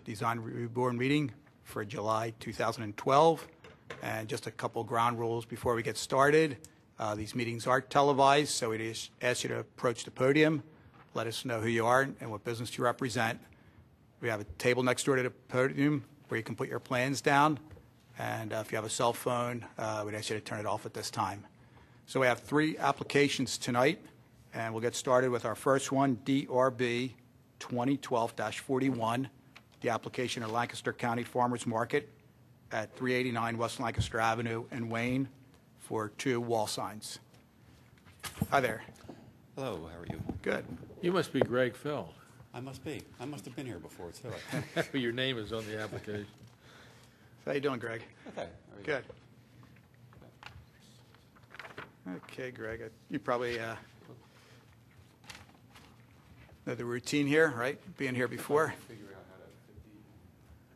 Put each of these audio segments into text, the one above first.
Design Review Board meeting for July 2012. And just a couple ground rules before we get started. These meetings are televised, so we just ask you to approach the podium, let us know who you are and what business you represent. We have a table next door to the podium where you can put your plans down. And if you have a cell phone, we'd ask you to turn it off at this time. So we have 3 applications tonight, and we'll get started with our first one, DRB 2012-41. The application of Lancaster County Farmers Market at 389 West Lancaster Avenue in Wayne for 2 wall signs. Hi there. Hello, how are you? Good. You must be Greg Feld. I must be. I must have been here before, too. Your name is on the application. How you doing, Greg? Okay. Good. Okay, Greg, you probably know the routine here, right? Being here before. Figure out how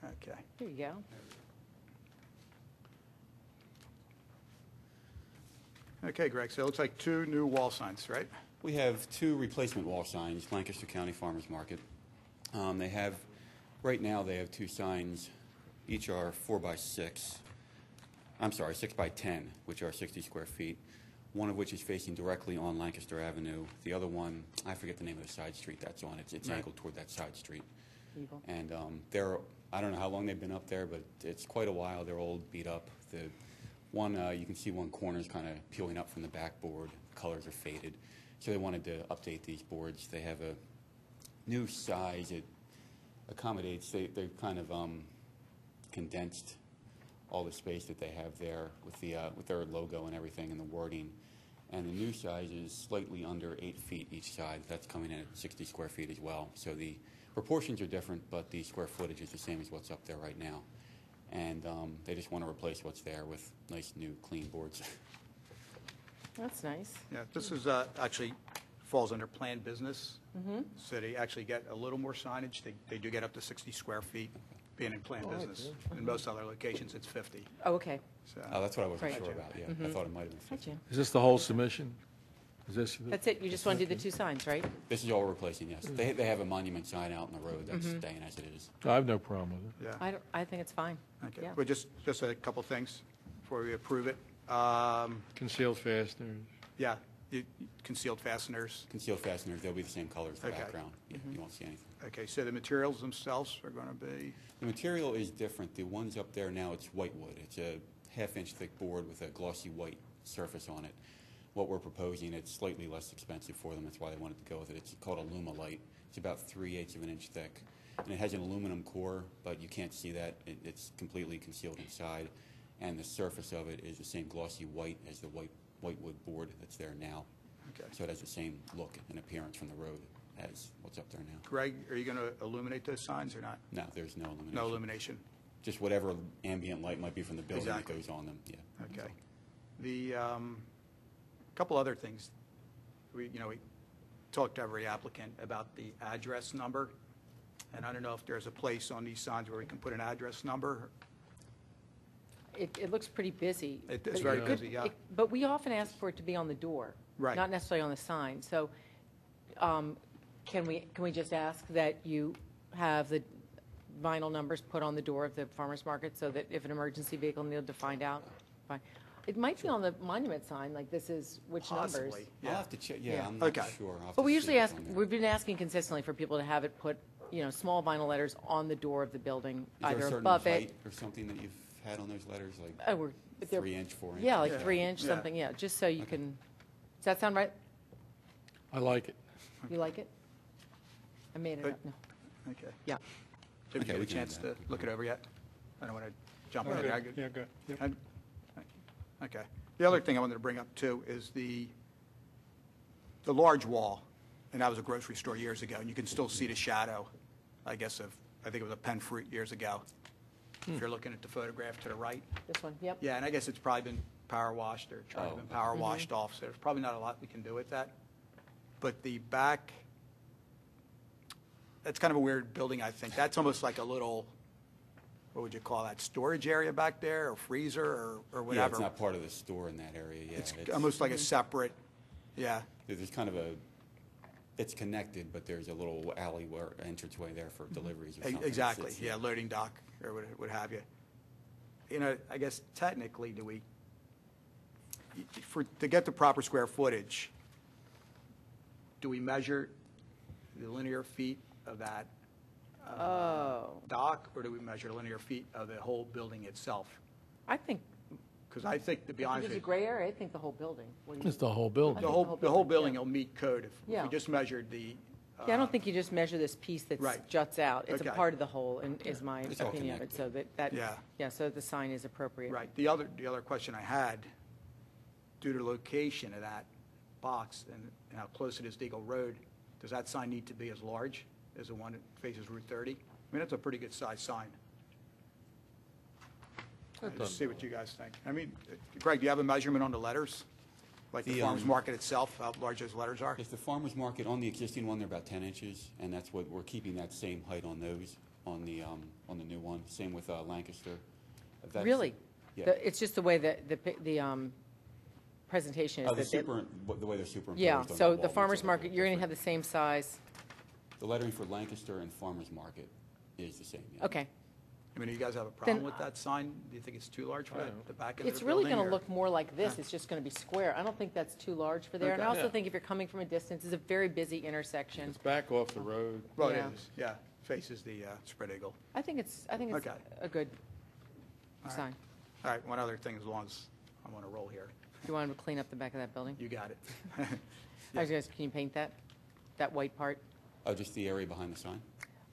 to fit Okay. There you go. Okay, Greg, so it looks like 2 new wall signs, right? We have 2 replacement wall signs, Lancaster County Farmers Market. Right now they have 2 signs, each are 4 by 6. I'm sorry, 6 by 10, which are 60 square feet. One of which is facing directly on Lancaster Avenue. The other one, I forget the name of the side street that's on. It's Right. angled toward that side street. Evil. And I don't know how long they've been up there, but it's quite a while. They're old, beat up. The one, you can see one corner is kind of peeling up from the backboard. Colors are faded. So they wanted to update these boards. They have a new size. It accommodates, they've kind of condensed all the space that they have there with their logo and everything and the wording. And the new size is slightly under 8 feet each side. That's coming in at 60 square feet as well. So the proportions are different, but the square footage is the same as what's up there right now. And they just want to replace what's there with nice new clean boards. That's nice. Yeah, this is actually falls under planned business. So they actually get a little more signage. They do get up to 60 square feet being in planned business. In most other locations, it's 50. Oh, okay. So, Oh, that's what I wasn't Right. sure about. Yeah, I thought it might have been 50. Gotcha. Is this the whole submission? Is this? That's it. You just want to do the 2 signs, right? This is all we're replacing, yes. They have a monument sign out in the road that's staying as it is. I have no problem with it. yeah. I think it's fine. Okay. Yeah. Well, just a couple things before we approve it. Concealed fasteners. Yeah, concealed fasteners. Concealed fasteners, they'll be the same color as the Okay. background. Yeah, you won't see anything. Okay, so the materials themselves are going to be, The material is different. The ones up there now, it's whitewood. It's a half-inch thick board with a glossy white surface on it. What we're proposing, it's slightly less expensive for them. That's why they wanted to go with it. It's called Aluma-Lite. It's about 3/8 of an inch thick. And it has an aluminum core, but you can't see that. It's completely concealed inside. And the surface of it is the same glossy white as the whitewood board that's there now. okay. So it has the same look and appearance from the road as what's up there now. Greg, are you going to illuminate those signs or not? No, there's no illumination. No illumination. Just whatever ambient light might be from the building Exactly. that goes on them, yeah. Okay. The couple other things, we talked to every applicant about the address number, and I don't know if there's a place on these signs where we can put an address number. It looks pretty busy. It's but very it could- busy, yeah. But we often ask for it to be on the door. Right. Not necessarily on the sign. So can we just ask that you have the vinyl numbers put on the door of the farmer's market so that if an emergency vehicle needed to find out? Fine. It might be on the monument sign, like this is which numbers. Possibly, I'll yeah. have to check, Yeah. yeah, I'm not Okay. sure. I'll have But to we see usually if ask, it's on there. we've been asking consistently for people to have it put, small vinyl letters on the door of the building, Is there a either certain above height it. or something that you've had on those letters, like Oh, they're- 3-inch, 4-inch? Yeah, like Yeah. 3-inch, Yeah. something, yeah, just so you Okay. can, does that sound right? I like it. You like it? I made it Good. up, no. Okay. Yeah. Have you Okay, had we a can do chance to that. look it over yet? I don't want to jump Okay. in. Yeah, good. Yep. Okay. The other thing I wanted to bring up, too, is the large wall, and that was a grocery store years ago, and you can still see the shadow, I guess, I think it was a Penn Fruit years ago, if you're looking at the photograph to the right. This one, yep. Yeah, and I guess it's probably been power washed or tried to Oh, been power washed off, so there's probably not a lot we can do with that. But the back, that's kind of a weird building, I think. That's almost like a little, what would you call that, storage area back there, or freezer, or Yeah, whatever? it's not part of the store in that area, yeah. It's almost like a separate, yeah, There's kind of a it's connected, but there's a little alley where, entranceway there for deliveries or something. Exactly, It's- yeah, loading dock or what have you. You know, I guess technically, to get the proper square footage, do we measure the linear feet of that dock, or do we measure linear feet of the whole building itself? I think, Because I think, to be if honest there's a with you, gray area, I think the whole building. What do you- It's the whole building. the think whole yeah. building will meet code if Yeah. we just measured the. Yeah, I don't think you just measure this piece that Right. juts out. It's a Okay. part of the whole, and is my It's all opinion of it, so that, Yeah. yeah, so the sign is appropriate. Right. The other question I had, due to the location of that box and how close it is to Eagle Road, does that sign need to be as large as the one that faces Route 30? I mean, that's a pretty good sized sign. Just see what you guys think. I mean, Greg, do you have a measurement on the letters? Like the The, farmer's market itself, how large those letters are? If the farmer's market, on the existing one, they're about 10 inches, and that's what, we're keeping that same height on those, on the new one. Same with Lancaster. If that's- Really? Yeah. It's just the way that the presentation is. The that they- the way they're superimposed Yeah, on that so wall the makes farmer's it look market, you're going to have different. the same size. The lettering for Lancaster and farmer's market is the same, yeah. Okay. I mean, do you guys have a problem Then- with that sign? Do you think it's too large for the back end of It's the really building? going to or- look more like this. It's just going to be square. I don't think that's too large for there. And I Okay. also Yeah. think if you're coming from a distance, it's a very busy intersection. It's back off the road. Well, it Yeah. is, yeah. Faces the spread eagle. I think it's Okay. a good All right. sign. All right, one other thing, as long as I'm on a roll here. Do you want to clean up the back of that building? You got it. I was going to, can you paint that white part? Oh, just the area behind the sign?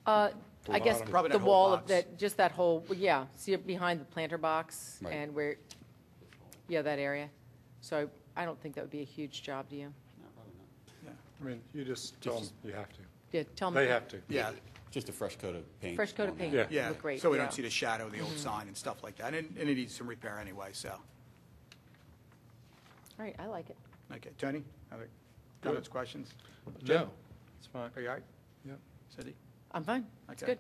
I guess Probably the that whole wall of box. that, just that whole, yeah, see it behind the planter box Right. and where, yeah, that area. So I don't think that would be a huge job, do you? No, probably not. I mean, you just tell them you have to. Yeah, tell me. They have to. Yeah, Just a fresh coat of paint. Fresh coat of on paint. that. Yeah. yeah. Look great, So we yeah. don't see the shadow of the old sign and stuff like that. And it needs some repair anyway, so. All right, I like it. Okay, Tony, other comments, questions? No, it's fine. Are you all right? Yep. Cindy? I'm fine. It's Okay. good.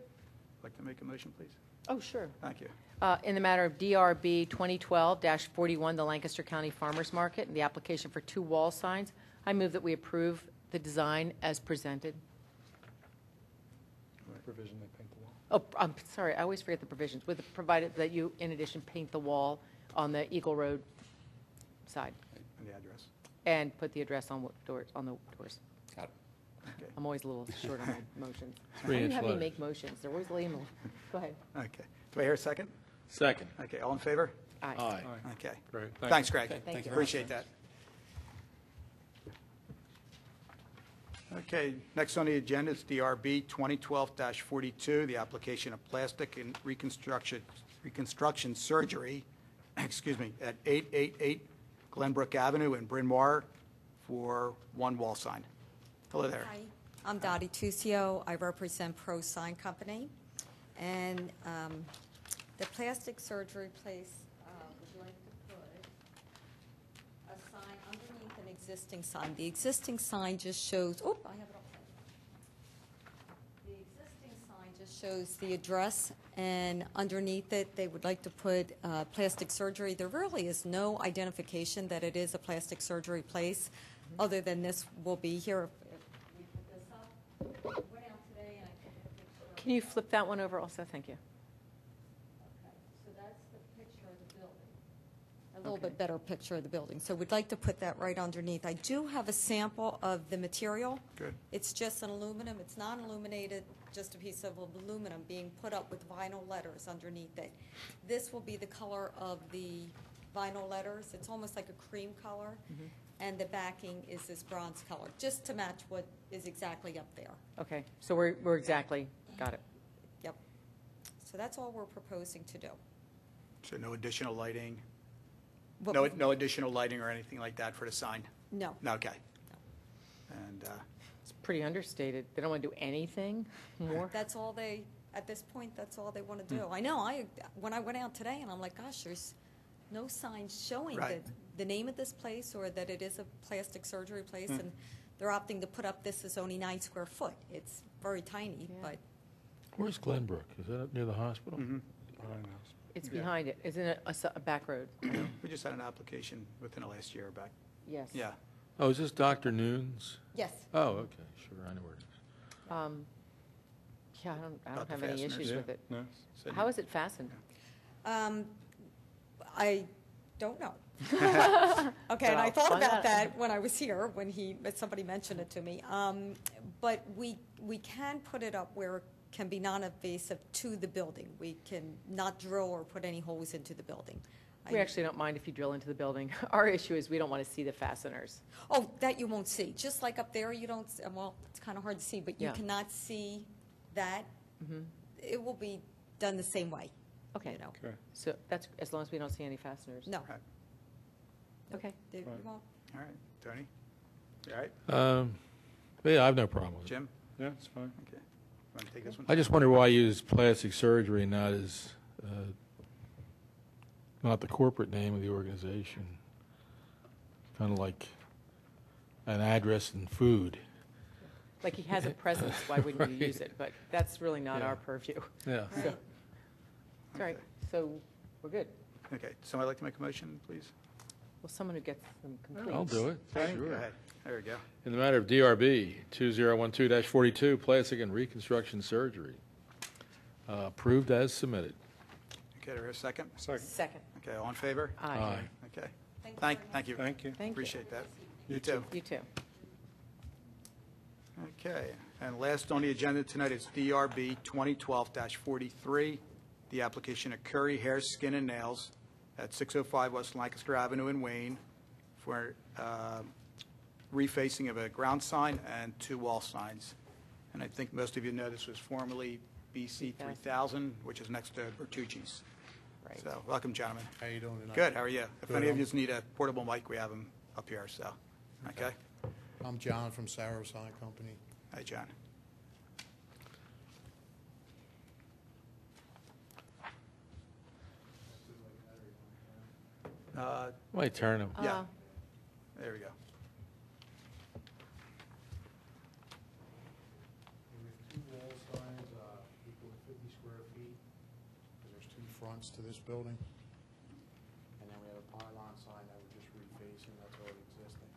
Like to make a motion, please? Oh, sure. Thank you. In the matter of DRB 2012-41, the Lancaster County Farmers Market, and the application for 2 wall signs, I move that we approve the design as presented. Provision, they paint the wall. Oh, I'm sorry, I always forget the provisions, with, provided that you, in addition, paint the wall on the Eagle Road side, And the address. and put the address on on the doors. Got it. Okay. I'm always a little short on my motions. Why 3 do you inch have me letters. make motions? They're always lame. Go ahead. Okay. Do I hear a second? Second. Okay, all in favor? Aye. Aye. Okay. Great. Thanks, Greg. Okay, thank you very much. Appreciate that. Okay, next on the agenda is DRB 2012-42, the application of plastic and reconstruction surgery, excuse me, at 888 Glenbrook Avenue in Bryn Mawr for 1 wall sign. Hello there. Hi, I'm Dottie Tuccio. I represent Pro Sign Company. And the plastic surgery place would like to put a sign underneath an existing sign. The existing sign just shows, I have it all. The existing sign just shows the address, and underneath it, they would like to put plastic surgery. There really is no identification that it is a plastic surgery place, other than this will be here. If we put this up, I went out today and I took a picture. Can you flip that one over also? Thank you. Okay, so that's the picture of the building. A little bit better picture of the building. So we'd like to put that right underneath. I do have a sample of the material. Good. It's just an aluminum, it's non-illuminated, just a piece of aluminum being put up with vinyl letters underneath it. This will be the color of the vinyl letters. It's almost like a cream color. And the backing is this bronze color, just to match what is exactly up there. Okay, so we're exactly, got it. Yep. So that's all we're proposing to do. So no additional lighting? What- No additional lighting or anything like that for the sign? No. No, okay. And, It's pretty understated. They don't want to do anything more? That's all they, at this point, that's all they want to do. I know, when I went out today, and I'm like, gosh, there's no signs showing Right. the name of this place or that it is a plastic surgery place, and they're opting to put up this is only 9 square foot. It's very tiny, Yeah. but Where's Glenbrook? Is that up near the hospital? It's behind it. Isn't it a back road? we just had an application within the last year back. Yes. Yeah. Oh, is this Dr. Noon's? Yes. Oh, okay, sure, I know where it is. Yeah, I About don't the have any fasteners, issues yeah. with it. No? How is it fastened? I don't know. Okay, and I I'll thought find about out. that when I was here, when somebody mentioned it to me. But we can put it up where it can be non-invasive to the building. We can not drill or put any holes into the building. We actually don't mind if you drill into the building. Our issue is we don't want to see the fasteners. Oh, that you won't see. Just like up there, you don't, well, it's kind of hard to see, but you Yeah. cannot see that. It will be done the same way. Okay. You know. Okay. So that's, as long as we don't see any fasteners. No. Right. Okay. You won't. All right, Tony? You all right? Yeah, I have no problem with it. Jim? Yeah, it's fine. Okay. Want to take this one? I just wonder why you use plastic surgery, not not the corporate name of the organization. Kind of like an address and food. Like he has a presence, why wouldn't you use it? But that's really not Yeah. our purview. Yeah. Right. All right, so we're good. Okay, somebody like to make a motion, please? Well, someone who gets them complete. I'll do it. Tony, Sure. Go ahead. There we go. In the matter of DRB 2012-42, plastic and reconstruction surgery, approved as submitted. Okay, do we have a second? Second. Okay, all in favor? Aye. Okay. Thank you. Thank you. Thank you. Appreciate that. You too. You too. Okay, and last on the agenda tonight is DRB 2012-43, the application of Curry Hair, Skin, and Nails at 605 West Lancaster Avenue in Wayne for refacing of a ground sign and 2 wall signs. And I think most of you know this was formerly BC 3000, which is next to Bertucci's. Right. So, welcome, gentlemen. How you doing tonight? Good, how are you? If Good. any of you need a portable mic, we have them up here, so, okay? I'm John from Sarah Sign Company. Hi, John. Might turn them. Yeah. There we go. We have 2 wall signs, equal to 50 square feet. There's 2 fronts to this building. And then we have a pylon sign that we're just refacing, that's already existing.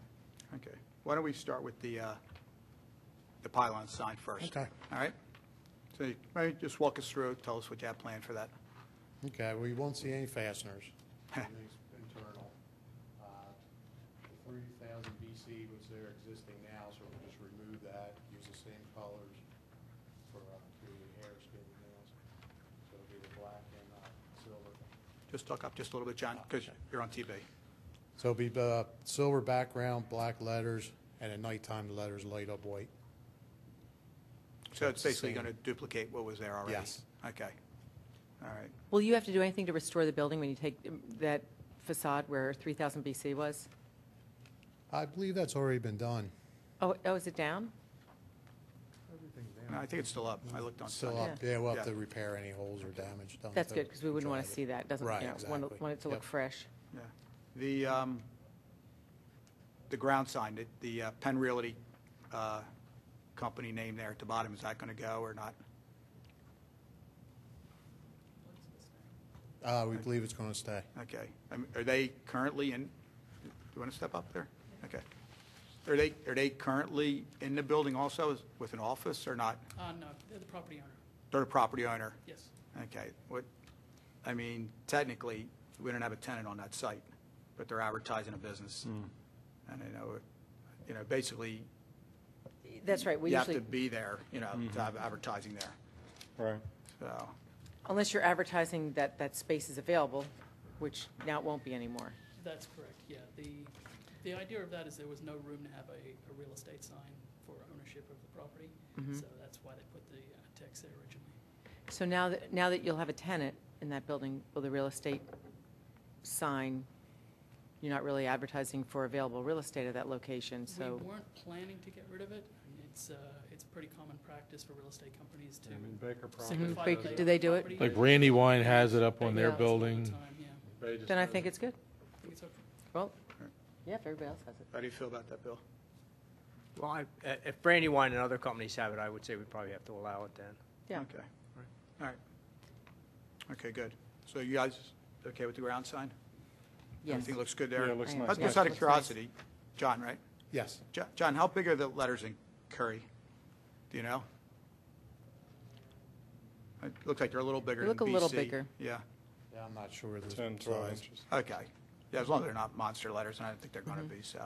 Okay. Why don't we start with the pylon sign first? Okay. All right? So maybe just walk us through, tell us what you have planned for that. Okay, we won't see any fasteners. Everything's internal. The 30,000 BC was there existing now, so we'll just remove that, use the same colors for creating hair, skin, and nails. So it'll be the black and silver. Just talk up just a little bit, John, because you're on TV. So it'll be silver background, black letters, and at nighttime, the letters light up white. So it's basically Same. going to duplicate what was there already? Yes. Okay. All right. Will you have to do anything to restore the building when you take that facade where 3000 BC was? I believe that's already been done. Oh, is it down? No, I think it's still up. I looked on Still Sunday. up, yeah, we'll have Yeah. to repair any holes or damage done. That's to good, because we wouldn't want to drive see it. that. It doesn't, Right, you know, exactly. want it to look Yep. fresh. Yeah. The ground sign, the Penn Realty company name there at the bottom, is that going to go or not? We believe it's going to stay. Okay. Are they currently in, do you want to step up there? Okay. Are they currently in the building also with an office or not? No, they're the property owner, They're the property owner? yes. Okay. I mean, technically, we don't have a tenant on that site, but they're advertising a business. And basically, That's right, we you have usually, to be there, to have advertising there. Right. So, unless you're advertising that that space is available, which now it won't be anymore. That's correct, yeah. The idea of that is there was no room to have a real estate sign for ownership of the property, so that's why they put the text there originally. So now that you'll have a tenant in that building, will the real estate sign, you're not really advertising for available real estate at that location, so. We weren't planning to get rid of it. It's pretty common practice for real estate companies to Baker simplify Baker- the layout do of they the do it? property. Like Brandywine has it up on their Yeah. All the building. time, yeah. Then I think it's good. I think it's okay. Well, yeah, if everybody else has it. how do you feel about that, Bill? Well, if Brandywine and other companies have it, I would say we probably have to allow it then. Yeah. Okay. All right. Okay, good. So you guys okay with the ground sign? Yes. Everything looks good there? Yeah, it looks I am. nice. Just Yeah, out of looks nice. curiosity, John, right? Yes. John, how big are the letters in Curry? Do you know? It looks like they're a little bigger They than BC. look a little bigger. Yeah, Yeah, I'm not sure the 10, 12 size. inches. okay. Yeah, as long as they're not monster letters, and I don't think they're going to be, so,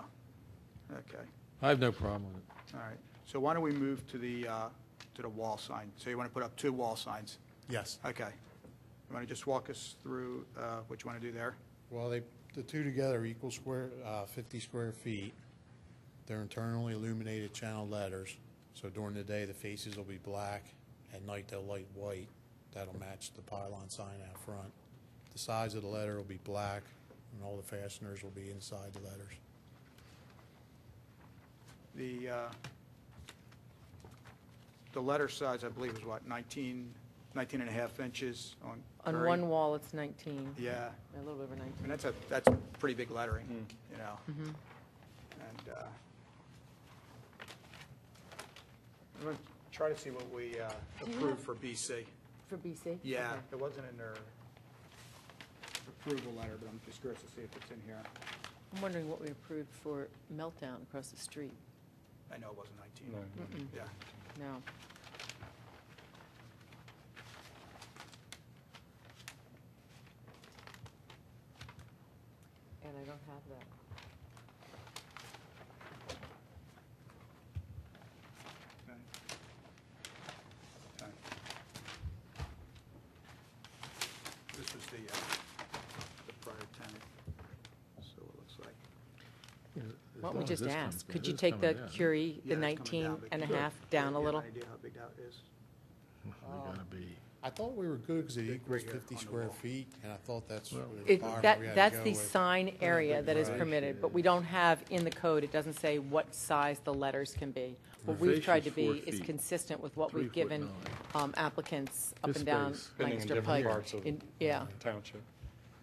okay. I have no problem with it. All right, so why don't we move to the wall sign? So you want to put up 2 wall signs? Yes. Okay. You want to just walk us through what you want to do there? Well, the two together equal 50 square feet. They're internally illuminated channel letters, so during the day, the faces will be black. At night, they'll light white. That'll match the pylon sign out front. The size of the letter will be black, and all the fasteners will be inside the letters. The letter size, I believe, is what, 19 and a half inches on On Curry? one wall, it's 19. Yeah, A little over 19. and that's pretty big lettering, you know? And I'm going to try to see what we approved for BC. For BC? Yeah, Okay. it wasn't in their approval letter, but I'm just curious to see if it's in here. I'm wondering what we approved for Meltdown across the street. I know it wasn't 19. No. Yeah. No. And I don't have that. Okay. Okay. This was the prior tenant, so it looks like. Why don't we just ask? Could you take the Curie, Yeah, the it's coming 19 down, but and a you half down a have little? an idea how big that is? We gotta be, I thought we were good because it Big equals rigor 50 on the square wall. feet, and I thought that's what the It, requirement that, we had to that's go the with. sign area that is Right. permitted, but we don't have in the code, it doesn't say what size the letters can be. What The we've face tried is to be 4 is feet, consistent with what 3 we've foot given 9. applicants up This and down space. Depending in Lancaster different Pike. parts of Yeah, Township.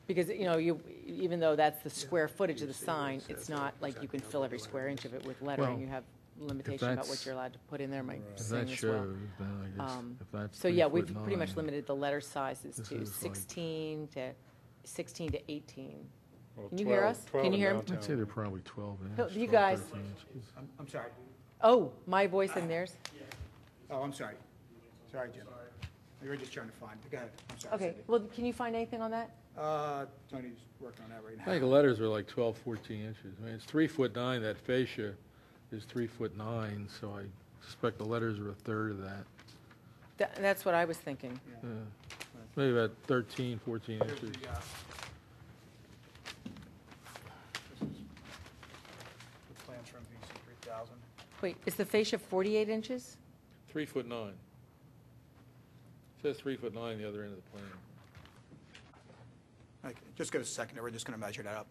because, you know, even though that's the square footage of the see what it sign, says it's there, not like you exactly can how fill big every the square letter inch is. of it with lettering. Well, You have limitation about what that's- you're allowed to put in there, my if saying that as well. shows, then I guess, if that's So, yeah, 3 we've foot pretty much 9, limited the letter sizes This to is like- 16 to 18. Well, Can you hear 12 us? 12 Can you in hear him? I'd say downtown. they're probably 12 Phil, inches. you 12, guys- 13 inches. I'm sorry. Oh, my voice and theirs? Oh, I'm sorry. Sorry, Jim. We were just trying to find, go ahead. I'm sorry, Okay, Cindy. well, can you find anything on that? Tony's working on that right I now. think the letters are like 12, 14 inches. I mean, it's 3 foot 9, that fascia is 3 foot 9, so I suspect the letters are a third of that. That's what I was thinking. Yeah. Maybe about 13, 14 Here's inches. the, this is the plans from VC 3000. Wait, is the fascia 48 inches? 3 foot 9. It says 3 foot 9 the other end of the plan. Okay, just give us a second, we're just going to measure that up.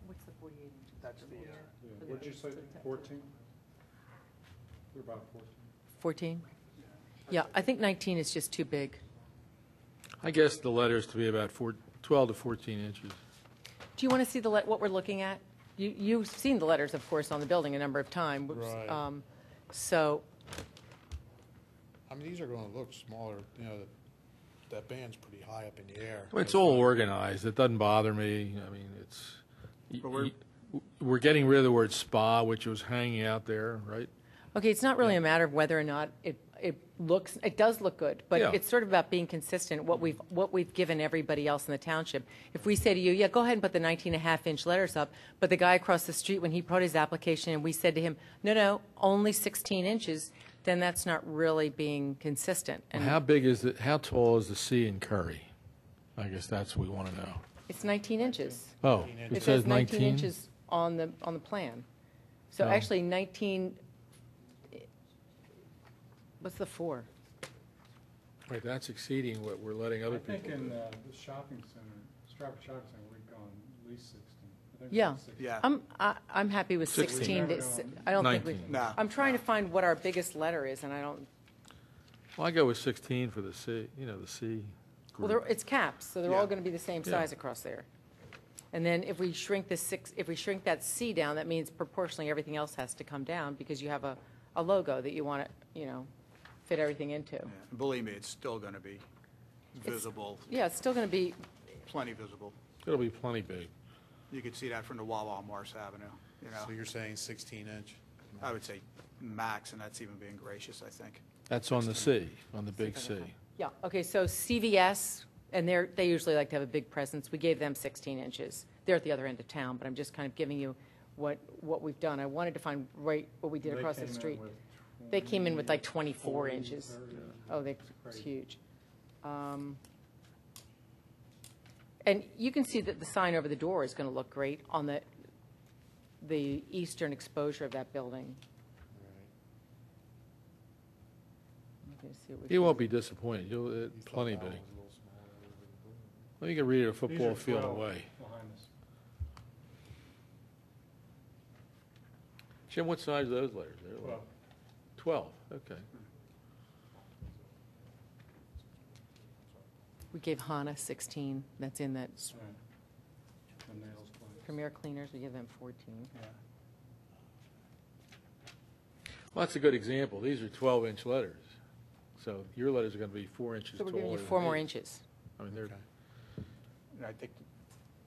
What's the 48 inches? That's the, Yeah. What'd you say, 14? You're about 14. 14? Yeah, I think 19 is just too big. I guess the letters to be about 12 to 14 inches. Do you want to see what we're looking at? You've seen the letters, of course, on the building a number of times. Right. So, I mean, these are going to look smaller, you know, that band's pretty high up in the air. Well, it's all organized. It doesn't bother me. I mean, it's, But we're getting rid of the word spa, which was hanging out there, right? okay, it's not really a matter of whether or not it does look good, but Yeah. it's sort of about being consistent, what we've given everybody else in the township. If we say to you, yeah, go ahead and put the 19.5-inch letters up, but the guy across the street, when he put his application and we said to him, no, only 16 inches, then that's not really being consistent. And How big is it, how tall is the C in Curry? I guess that's what we want to know. it's 19 inches. Oh, It it says says 19 19? inches on the plan. So No. actually 19, what's the 4? Wait, that's exceeding what we're letting other I think people in do. the shopping center, Stratford Shopping Center, we've gone at least 16. I think Yeah. we're at 16. Yeah. I'm happy with 16 to, 16. I don't think we, 19. No. I'm trying to find what our biggest letter is, and I don't, Well, I go with 16 for the C, the C well, group. it's caps, so they're all Yeah. going to be the same Yeah. size across there. And then if we shrink if we shrink that C down, that means proportionally everything else has to come down because you have a logo that you want to, fit everything into. Yeah. And believe me, it's still going to be visible, Yeah, it's still going to be, plenty visible. It'll be plenty big. You could see that from the Wawa on Morris Avenue. you know. So you're saying 16-inch? I would say max, and that's even being gracious, I think. That's on the C, on the big C. Yeah, okay, so CVS, and they usually like to have a big presence. We gave them 16 inches. They're at the other end of town, but I'm just kind of giving you what we've done. I wanted to find right what we did across the street. They came in with like 24 inches. Oh, it's huge. And you can see that the sign over the door is going to look great on the eastern exposure of that building. Okay, see what we You can won't do. be disappointed. You'll, plenty big. Well, you can read it a football field away. Behind us. Jim, what size are those letters? They're like 12, okay. We gave Hana 16. That's in that Right. The nails closed. Premier Cleaners. We give them 14. Yeah. Well, that's a good example. These are 12-inch letters. So your letters are going to be 4 inches So we're taller. giving you than 4 more these. inches. I mean, they're, And I think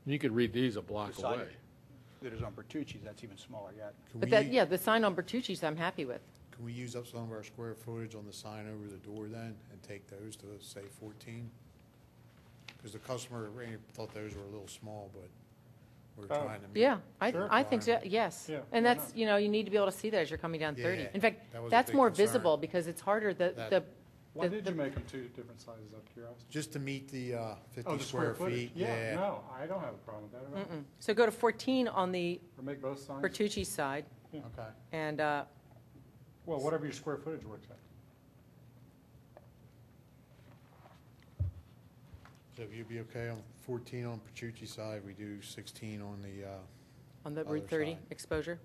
you could read these a block the sign away. that is on Bertucci's, that's even smaller yet. But that, yeah, the sign on Bertucci's I'm happy with. Can we use up some of our square footage on the sign over the door then, and take those to, say, 14? Because the customer thought those were a little small, but we're Oh. trying to meet. Yeah, Sure. I think so, yes. Yeah, And why that's, not? you know, you need to be able to see that as you're coming down 30. Yeah, In fact, that was a that's big more concern. visible because it's harder, Why did you make them two different sizes, out of curiosity? Just to meet the 50 Oh, the square footage. feet. Yeah, no, I don't have a problem with that at all. So go to 14 on the Or make both signs? Bertucci side, Okay. and Well, whatever your square footage works out. So if you'd be okay on 14 on Petrucci side, we do 16 on the, on the Other Route 30 side. exposure?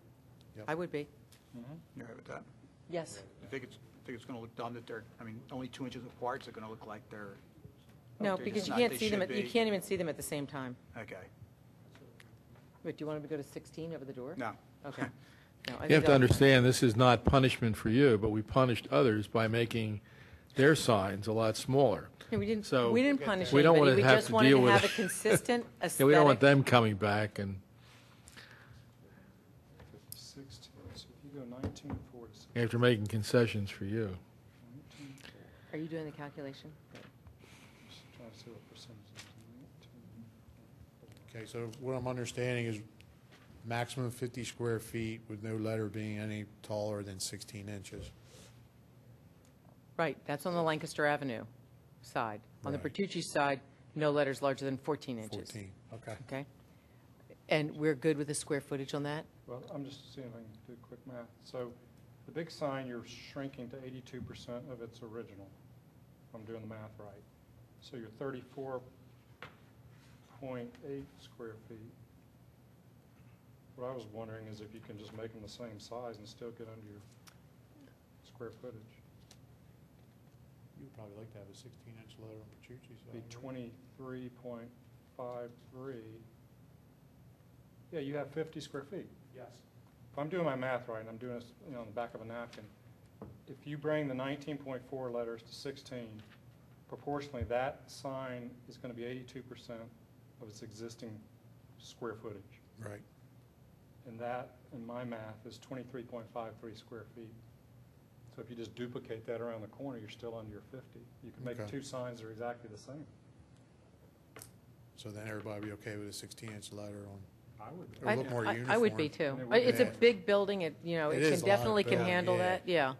Yep. I would be. You all right with that? Yes. I think it's going to look dumb that they're, I mean, only 2 inches apart, so it's going to look like they're. No, they're because just you not- can't they see them, should you be. can't even see them at the same time. Okay, Wait, do you want to go to 16 over the door? no. Okay. No, I think You have to that'll be fine. understand, this is not punishment for you, but we punished others by making their signs a lot smaller. Yeah, we didn't So- punish We don't anybody. wanna We have just to wanted deal to with have it. a consistent aesthetic. Yeah, we don't want them coming back and 16, so if you go 19, 4 to 16. after making concessions for you. 19, 4. Are you doing the calculation? Just trying to see what percentage it is. 19, 4. okay, so what I'm understanding is maximum 50 square feet with no letter being any taller than 16 inches. Right, that's on the Lancaster Avenue side. On the Right. Bertucci side, no letters larger than 14 inches. 14, okay. Okay? And we're good with the square footage on that? Well, I'm just seeing if I can do quick math. So the big sign, you're shrinking to 82% of its original, if I'm doing the math right. So you're 34.8 square feet. What I was wondering is if you can just make them the same size and still get under your square footage. You would probably like to have a 16-inch letter on Petrucci side. Be right? 23.53. Yeah, you have 50 square feet. Yes. If I'm doing my math right, and I'm doing this, on the back of a napkin, if you bring the 19.4 letters to 16, proportionally, that sign is going to be 82% of its existing square footage. Right. And that, in my math, is 23.53 square feet. So if you just duplicate that around the corner, you're still under your 50. You can make Okay. two signs that are exactly the same. So then everybody be okay with a 16-inch letter on, I would. or look more uniform? I would be too. And it would It's a be- big building, it, you know, It it is can a lot definitely can building, handle yeah. that, yeah.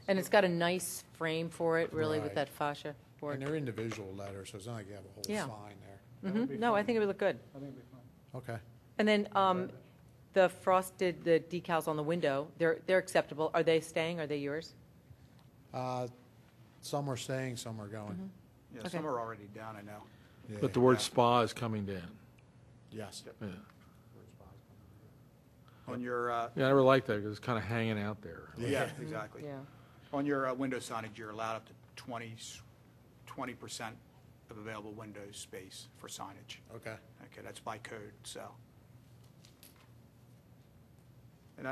And it's got a nice frame for it, really, with Right. that fascia And board. they're individual letters, so it's not like you have a whole Yeah. sign there. That would be No, I fine. think it would look good. I think it'd be fine. Okay. And then the frosted, the decals on the window, they're acceptable. Are they staying? Are they yours? Some are staying, some are going. Yeah, Okay. some are already down, I know. But the word spa is coming down. Yes. Yeah, On your, Yeah, I never liked that because it's kind of hanging out there. yeah, exactly. Yeah. On your window signage, you're allowed up to 20% of available window space for signage. Okay. Okay, that's by code, so. And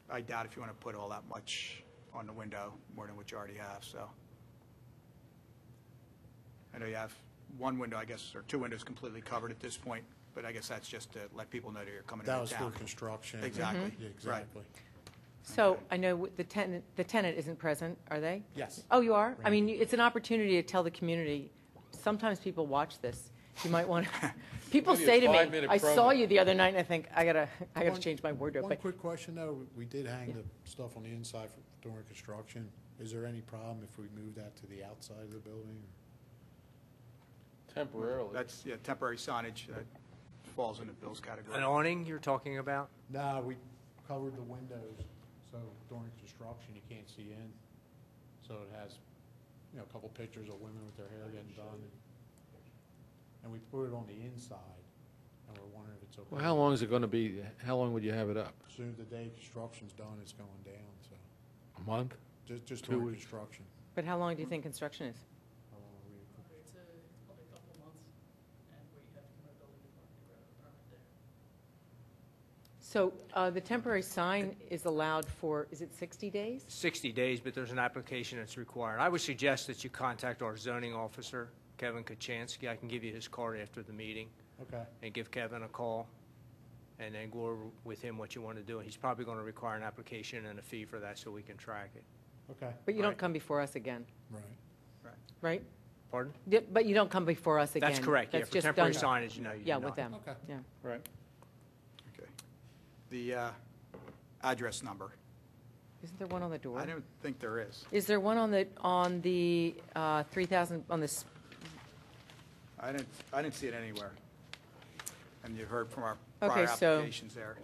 I doubt if you want to put all that much on the window, more than what you already have, so. I know you have one window, I guess, or two windows completely covered at this point but I guess that's just to let people know that you're coming That into was town. for construction. Exactly. Yeah, Right. exactly. So I know the tenant isn't present, are they? Yes. Oh, you are? I mean, it's an opportunity to tell the community. Sometimes people watch this. You might want to, people Maybe a say to me, 5-minute I saw promo. you the other night, and I think, I gotta One- change my wardrobe. One But quick question, though. We did hang the stuff on the inside during construction. Is there any problem if we move that to the outside of the building? Temporarily. That's, yeah, temporary signage that falls into Bill's category. An awning you're talking about? No, we covered the windows, so during construction, you can't see in. So it has, a couple pictures of women with their hair getting done. And we put it on the inside, and we're wondering if it's okay. Well, how long is it going to be, how long would you have it up? As soon as the day construction's done, it's going down, so, A month? just 2 during weeks. construction. But how long do you think construction is? How long are we- It's probably a couple of months, and we have to come to the building department to grab a permit there. So the temporary sign is allowed for, is it 60 days? 60 days, but there's an application that's required. I would suggest that you contact our zoning officer, Kevin Kachansky. I can give you his card after the meeting, Okay, and give Kevin a call, and then go over with him what you want to do. And he's probably going to require an application and a fee for that so we can track it. okay, But you don't Right. come before us again, right. right? Pardon? Yeah, but you don't come before us again. That's correct, yeah. That's For just temporary done- signage, no, you do Yeah, not. with them, Okay. yeah. Right. Okay. The address number. Isn't there one on the door? I don't think there is. Is there one on the 3,000, on this, I didn't see it anywhere. And you've heard from our Okay, prior so- applications there.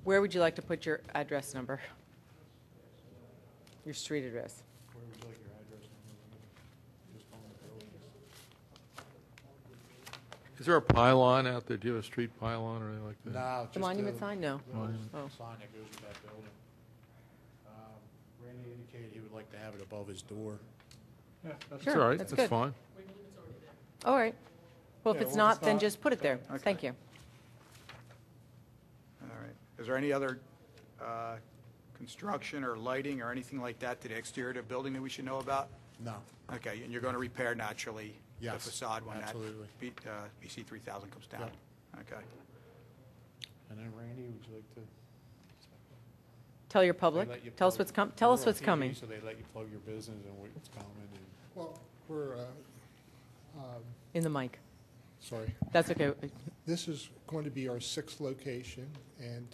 where would you like to put your address number? Your street address? Where would you like your address number? Just on the building. Is there a pylon out there? Do you have a street pylon or anything like that? No, just The monument sign? No. Monument. Oh. sign that goes with that building. Randy indicated he would like to have it above his door. Yeah, that's It's Sure, all right, that's that's good. fine. We believe it's already there. All right. Well, if Yeah, it's well, if not, it's then not- just put it there. Okay. Thank you. All right. Is there any other construction or lighting or anything like that to the exterior of the building that we should know about? No. Okay, and you're going to repair naturally the Yes, facade when that absolutely. BC 3000 comes down? Okay. And then Randy, would you like to? Tell your they public, let you tell us plug- what's tell us we're on what's TV, coming. So they let you plug your business and what's coming and. Well, we're, In the mic. sorry, That's okay. this is going to be our 6th location, and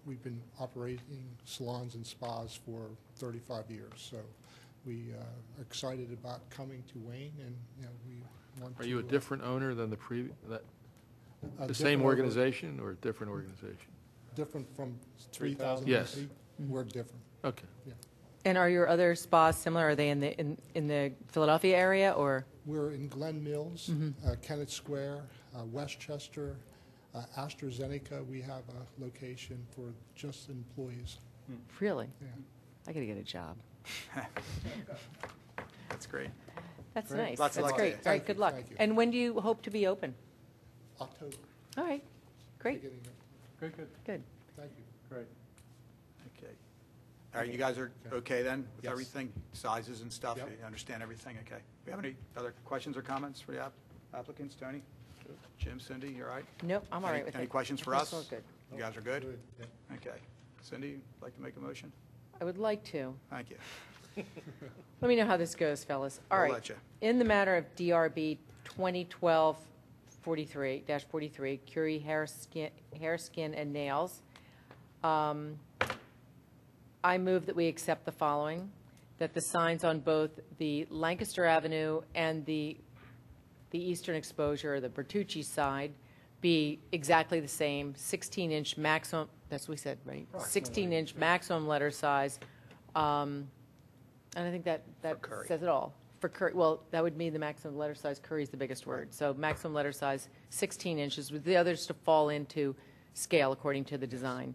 we've been operating salons and spas for 35 years. So we are excited about coming to Wayne, and, we want to... Are you a different owner than the previous, a the same different organization or a different organization? Different from 3,000? Yes. We're different, Okay. yeah. And are your other spas similar? Are they in the Philadelphia area or? We're in Glen Mills, Kennett Square, Westchester, AstraZeneca. We have a location for just employees. Really? Yeah. I got to get a job. That's great. That's Great. nice. Lots of That's luck to you. great. All right, Thank good you, luck. thank you. And when do you hope to be open? October, All right, great, beginning of, Good. good. thank you. Great. Okay. All right, you guys are okay then with Yes. everything, sizes and stuff? Yep. You understand everything? Okay. We have any other questions or comments for the applicants? Tony? Jim, Cindy, you all right? Nope, I'm all Any- right with it. Any questions for I think us? it's all good. You guys are good? Good, yeah. Okay. Cindy, you'd like to make a motion? I would like to. Thank you. Let me know how this goes, fellas. All We'll right. let you. In the matter of DRB 2012-43-43, Curie Hair, Skin, and Nails, I move that we accept the following, that the signs on both the Lancaster Avenue and the eastern exposure, the Bertucci side, be exactly the same, 16-inch maximum, that's what we said, right? 16-inch maximum letter size. And I think that Curry. says it all. For Curry, well, that would mean the maximum letter size. Curry is the biggest word. So maximum letter size, 16 inches, with the others to fall into scale according to the design.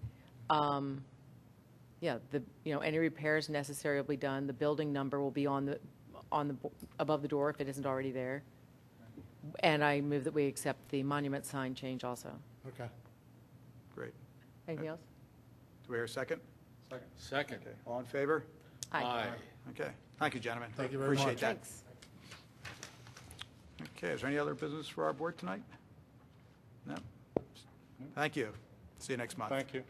Yeah, any repairs necessary will be done. The building number will be above the door if it isn't already there. And I move that we accept the monument sign change also. Okay. Great. Anything else? Do we hear a second? Second. Okay. All in favor? Aye. Okay. Thank you, gentlemen. Thank you very Appreciate much. that. Thanks. Okay, is there any other business for our board tonight? No? Thank you. See you next month. Thank you.